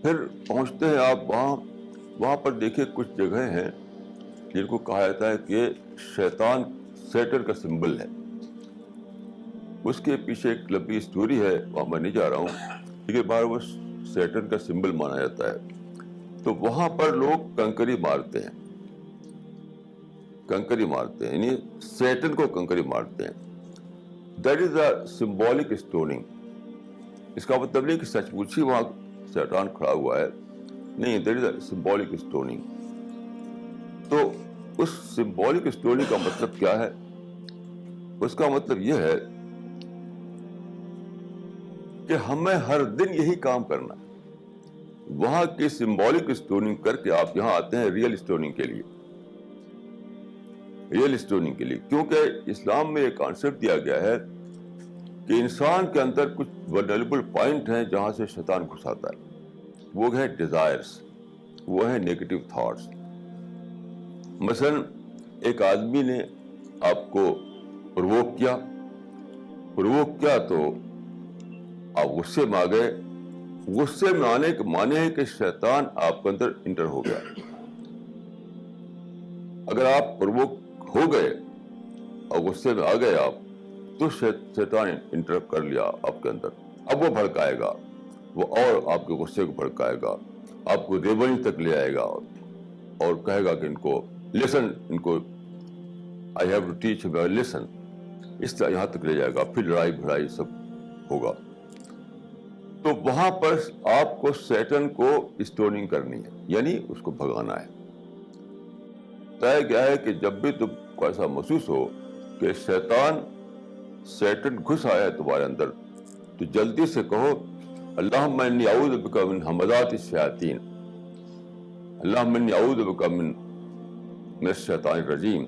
پھر پہنچتے ہیں آپ وہاں پر دیکھیے کچھ جگہیں ہیں جن کو کہا جاتا ہے کہ شیطان سیٹن کا سمبل ہے. اس کے پیچھے ایک لمبی اسٹوری ہے, وہاں میں نہیں جا رہا ہوں, لیکن باہر وہ سیٹن کا سمبل مانا جاتا ہے. تو وہاں پر لوگ کنکری مارتے ہیں, یعنی سیٹن کو کنکری مارتے ہیں. That is a symbolic stoning. اس کا مطلب نہیں کہ سچ مچ ہی وہاں شیطان کھڑا ہوا ہے, نہیں, that is a symbolic stoning. تو اس سمبولک اسٹوننگ کا مطلب کیا ہے؟ اس کا مطلب یہ ہے کہ ہمیں ہر دن یہی کام کرنا ہے. وہاں کی سمبولک اسٹوننگ کر کے آپ یہاں آتے ہیں ریئل اسٹوننگ کے لیے. کیونکہ اسلام میں یہ کانسیپٹ دیا گیا ہے کہ انسان کے اندر کچھ ولنریبل پوائنٹ ہیں جہاں سے شیطان گھس آتا ہے. وہ ہے ڈیزائرس, وہ ہے نیگیٹو تھاٹس. مثلاً ایک آدمی نے آپ کو پرووک کیا تو آپ غصے میں آ گئے. غصے میں آنے کے معنی ہے کہ شیطان آپ کے اندر انٹر ہو گیا. اگر آپ پرووک ہو گئے اور غصے میں آ گئے آپ, تو شیطان انٹر کر لیا آپ کے اندر. اب وہ بھڑکائے گا, وہ اور آپ کے غصے کو بھڑکائے گا, آپ کو ریبلنگ تک لے آئے گا اور کہے گا کہ ان کو I have to teach lesson. اس طرح یہاں تک لے جائے گا, پھر لڑائی بھڑائی سب ہوگا. تو وہاں پر آپ کو سیٹن کو اسٹوننگ کرنی ہے, یعنی اس کو بھگانا ہے. بتایا گیا ہے کہ جب بھی تم کو ایسا محسوس ہو کہ سیٹن گھس آیا ہے تمہارے اندر, تو جلدی سے کہو اللہم انی اعوذ بک من ہمزات الشیاطین, اللہم انی اعوذ بک من الشیطان الرجیم.